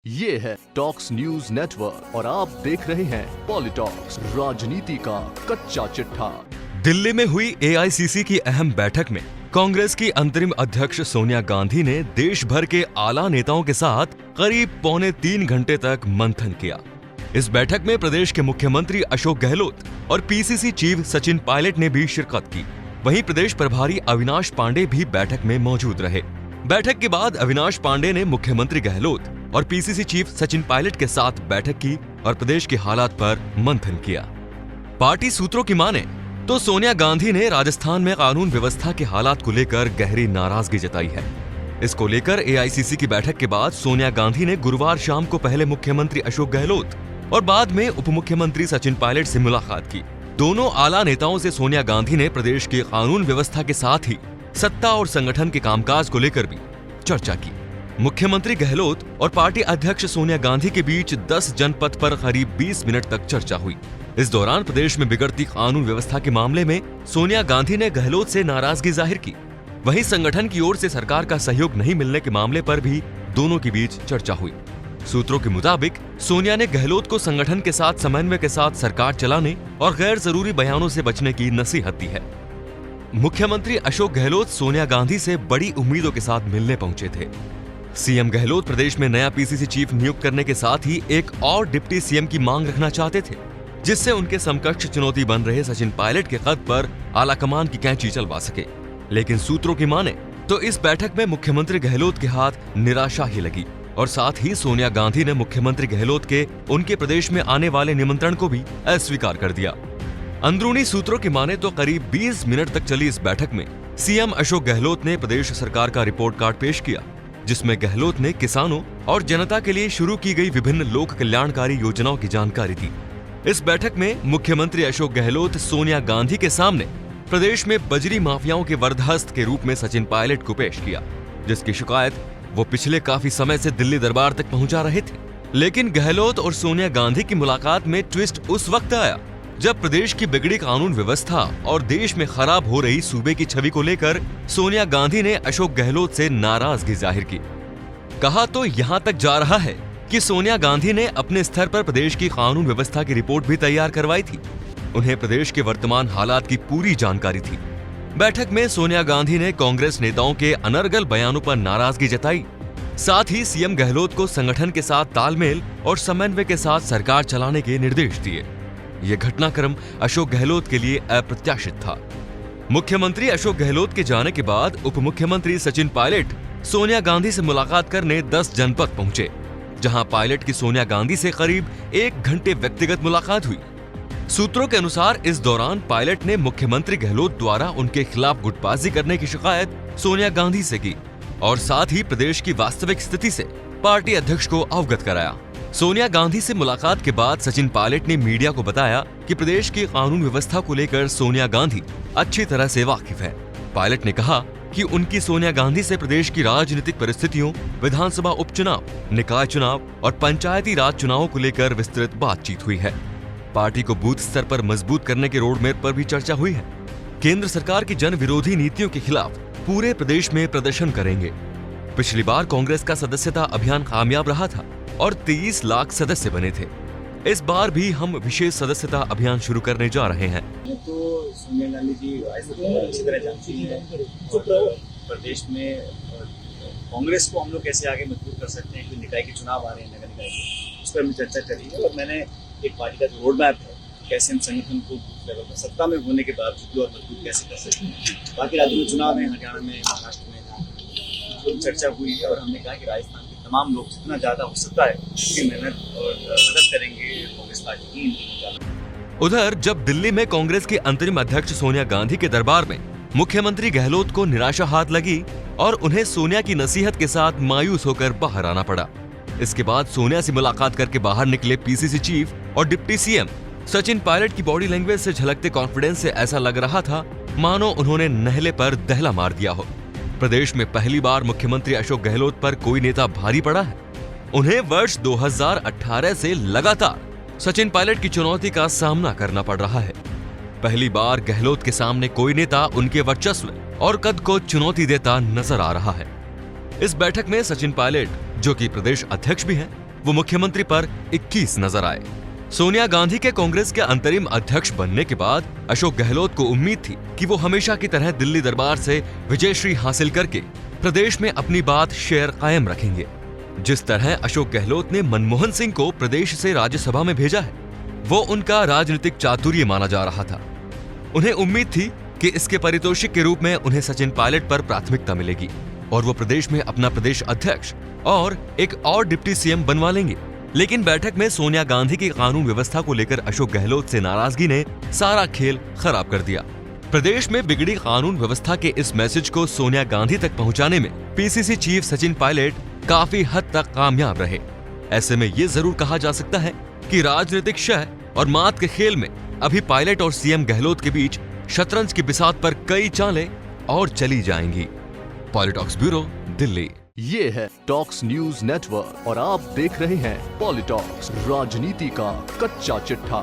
ये है talks news network और आप देख रहे हैं पॉलिटॉक्स, राजनीति का कच्चा चिट्ठा। दिल्ली में हुई एआईसीसी की अहम बैठक में कांग्रेस की अंतरिम अध्यक्ष सोनिया गांधी ने देश भर के आला नेताओं के साथ करीब 2.25 घंटे तक मंथन किया। इस बैठक में प्रदेश के मुख्यमंत्री अशोक गहलोत और पीसीसी चीफ सचिन पायलट ने भी शिरकत की। वहीं प्रदेश प्रभारी अविनाश पांडे भी बैठक में मौजूद रहे। बैठक के बाद अविनाश पांडे ने मुख्यमंत्री गहलोत और पीसीसी चीफ सचिन पायलट के साथ बैठक की और प्रदेश के हालात पर मंथन किया। पार्टी सूत्रों की माने तो सोनिया गांधी ने राजस्थान में कानून व्यवस्था के हालात को लेकर गहरी नाराजगी जताई है। इसको लेकर एआईसीसी की बैठक के बाद सोनिया गांधी ने गुरुवार शाम को पहले मुख्यमंत्री अशोक गहलोत और बाद में उप मुख्यमंत्री सचिन पायलट से मुलाकात की। दोनों आला नेताओं से सोनिया गांधी ने प्रदेश की कानून व्यवस्था के साथ ही सत्ता और संगठन के कामकाज को लेकर भी चर्चा की। मुख्यमंत्री गहलोत और पार्टी अध्यक्ष सोनिया गांधी के बीच 10 जनपद पर करीब 20 मिनट तक चर्चा हुई। इस दौरान प्रदेश में बिगड़ती कानून व्यवस्था के मामले में सोनिया गांधी ने गहलोत से नाराजगी जाहिर की। वहीं संगठन की ओर से सरकार का सहयोग नहीं मिलने के मामले पर भी दोनों के बीच चर्चा हुई। सूत्रों के मुताबिक सोनिया ने गहलोत को संगठन के साथ समन्वय के साथ सरकार चलाने और गैर जरूरी बयानों से बचने की नसीहत दी है। मुख्यमंत्री अशोक गहलोत सोनिया गांधी से बड़ी उम्मीदों के साथ मिलने पहुंचे थे। सीएम गहलोत प्रदेश में नया पीसीसी चीफ नियुक्त करने के साथ ही एक और डिप्टी सीएम की मांग रखना चाहते थे, जिससे उनके समकक्ष चुनौती बन रहे सचिन पायलट के कद पर आलाकमान की कैंची चलवा सके। लेकिन सूत्रों की माने तो इस बैठक में मुख्यमंत्री गहलोत के हाथ निराशा ही लगी और साथ ही सोनिया गांधी ने मुख्यमंत्री गहलोत के उनके प्रदेश में आने वाले निमंत्रण को भी अस्वीकार कर दिया। अंदरूनी सूत्रों की माने तो करीब 20 मिनट तक चली इस बैठक में सीएम अशोक गहलोत ने प्रदेश सरकार का रिपोर्ट कार्ड पेश किया, जिसमें गहलोत ने किसानों और जनता के लिए शुरू की गई विभिन्न लोक कल्याणकारी योजनाओं की जानकारी दी। इस बैठक में मुख्यमंत्री अशोक गहलोत सोनिया गांधी के सामने प्रदेश में बजरी माफियाओं के वरदहस्त के रूप में सचिन पायलट को पेश किया, जिसकी शिकायत वो पिछले काफी समय से दिल्ली दरबार तक पहुंचा रहे थे। लेकिन गहलोत और सोनिया गांधी की मुलाकात में ट्विस्ट उस वक्त आया जब प्रदेश की बिगड़ी कानून व्यवस्था और देश में खराब हो रही सूबे की छवि को लेकर सोनिया गांधी ने अशोक गहलोत से नाराजगी जाहिर की। कहा तो यहां तक जा रहा है कि सोनिया गांधी ने अपने स्तर पर प्रदेश की कानून व्यवस्था की रिपोर्ट भी तैयार करवाई थी। उन्हें प्रदेश के वर्तमान हालात की पूरी जानकारी थी। बैठक में सोनिया गांधी ने कांग्रेस नेताओं के अनर्गल बयानों पर नाराजगी जताई। साथ ही सीएम गहलोत को संगठन के साथ तालमेल और समन्वय के साथ सरकार चलाने के निर्देश दिए। यह घटनाक्रम अशोक गहलोत के लिए अप्रत्याशित था। मुख्यमंत्री अशोक गहलोत के जाने के बाद उप मुख्यमंत्री सचिन पायलट सोनिया गांधी से मुलाकात करने 10 जनपद पहुंचे, जहां पायलट की सोनिया गांधी से करीब 1 घंटे व्यक्तिगत मुलाकात हुई। सूत्रों के अनुसार इस दौरान पायलट ने मुख्यमंत्री गहलोत द्वारा उनके खिलाफ गुटबाजी करने की शिकायत सोनिया गांधी से की और साथ ही प्रदेश की वास्तविक स्थिति से पार्टी अध्यक्ष को अवगत कराया। सोनिया गांधी से मुलाकात के बाद सचिन पायलट ने मीडिया को बताया कि प्रदेश की कानून व्यवस्था को लेकर सोनिया गांधी अच्छी तरह से वाकिफ है। पायलट ने कहा कि उनकी सोनिया गांधी से प्रदेश की राजनीतिक परिस्थितियों, विधानसभा उपचुनाव, निकाय चुनाव और पंचायती राज चुनावों को लेकर विस्तृत बातचीत हुई है। पार्टी को बूथ स्तर पर मजबूत करने के रोडमैप पर भी चर्चा हुई है। केंद्र सरकार की जन विरोधी नीतियों के खिलाफ पूरे प्रदेश में प्रदर्शन करेंगे। पिछली बार कांग्रेस का सदस्यता अभियान कामयाब रहा था और 23 लाख सदस्य बने थे। इस बार भी हम विशेष सदस्यता अभियान शुरू करने जा रहे हैं। तो सोनिया गांधी जी अच्छी तरह जानती हैं प्रदेश में कांग्रेस को हम लोग कैसे आगे मजबूत कर सकते हैं। कोई निकाय के चुनाव आ रहे हैं, नगर निकाय के, उस पर हमने चर्चा करी है और मैंने एक पार्टी का जो रोड मैप है कैसे हम संगठन को लेवल पर सत्ता में होने के बावजूद और मजबूत कैसे कर सकते हैं। बाकी राज्यों में चुनाव है, हरियाणा में, महाराष्ट्र में, तो चर्चा हुई है और हमने कहा कि राजस्थान के तमाम लोग जितना ज्यादा हो सकता है उसकी मेहनत और मदद करेंगे कांग्रेस पार्टी की। उधर जब दिल्ली में कांग्रेस की अंतरिम अध्यक्ष सोनिया गांधी के दरबार में मुख्यमंत्री गहलोत को निराशा हाथ लगी और उन्हें सोनिया की नसीहत के साथ मायूस होकर बाहर आना पड़ा। इसके बाद सोनिया से मुलाकात करके बाहर निकले पीसीसी चीफ और डिप्टी सीएम सचिन पायलट की बॉडी लैंग्वेज से झलकते कॉन्फिडेंस से ऐसा लग रहा था मानो उन्होंने नहले पर दहला मार दिया हो। प्रदेश में पहली बार मुख्यमंत्री अशोक गहलोत पर कोई नेता भारी पड़ा है। उन्हें वर्ष 2018 से लगातार सचिन पायलट की चुनौती का सामना करना पड़ रहा है। पहली बार गहलोत के सामने कोई नेता उनके वर्चस्व और कद को चुनौती देता नजर आ रहा है। इस बैठक में सचिन पायलट, जो कि प्रदेश अध्यक्ष भी हैं, वो मुख्यमंत्री पर 21 नजर आए। सोनिया गांधी के कांग्रेस के अंतरिम अध्यक्ष बनने के बाद अशोक गहलोत को उम्मीद थी कि वो हमेशा की तरह दिल्ली दरबार से विजयश्री हासिल करके प्रदेश में अपनी बात शेयर कायम रखेंगे। जिस तरह अशोक गहलोत ने मनमोहन सिंह को प्रदेश से राज्यसभा में भेजा है, वो उनका राजनीतिक चातुर्य माना जा रहा था। उन्हें उम्मीद थी कि इसके पारितोषिक के रूप में उन्हें सचिन पायलट पर प्राथमिकता मिलेगी और वो प्रदेश में अपना प्रदेश अध्यक्ष और एक और डिप्टी सीएम बनवा लेंगे। लेकिन बैठक में सोनिया गांधी की कानून व्यवस्था को लेकर अशोक गहलोत से नाराजगी ने सारा खेल खराब कर दिया। प्रदेश में बिगड़ी कानून व्यवस्था के इस मैसेज को सोनिया गांधी तक पहुंचाने में पीसीसी चीफ सचिन पायलट काफी हद तक कामयाब रहे। ऐसे में ये जरूर कहा जा सकता है कि राजनीतिक शह और मात के खेल में अभी पायलट और सीएम गहलोत के बीच शतरंज की बिसात पर कई चालें और चली जाएंगी। पॉलिटॉक्स ब्यूरो, दिल्ली। ये है टॉक्स न्यूज नेटवर्क और आप देख रहे हैं पॉलिटॉक्स, राजनीति का कच्चा चिट्ठा।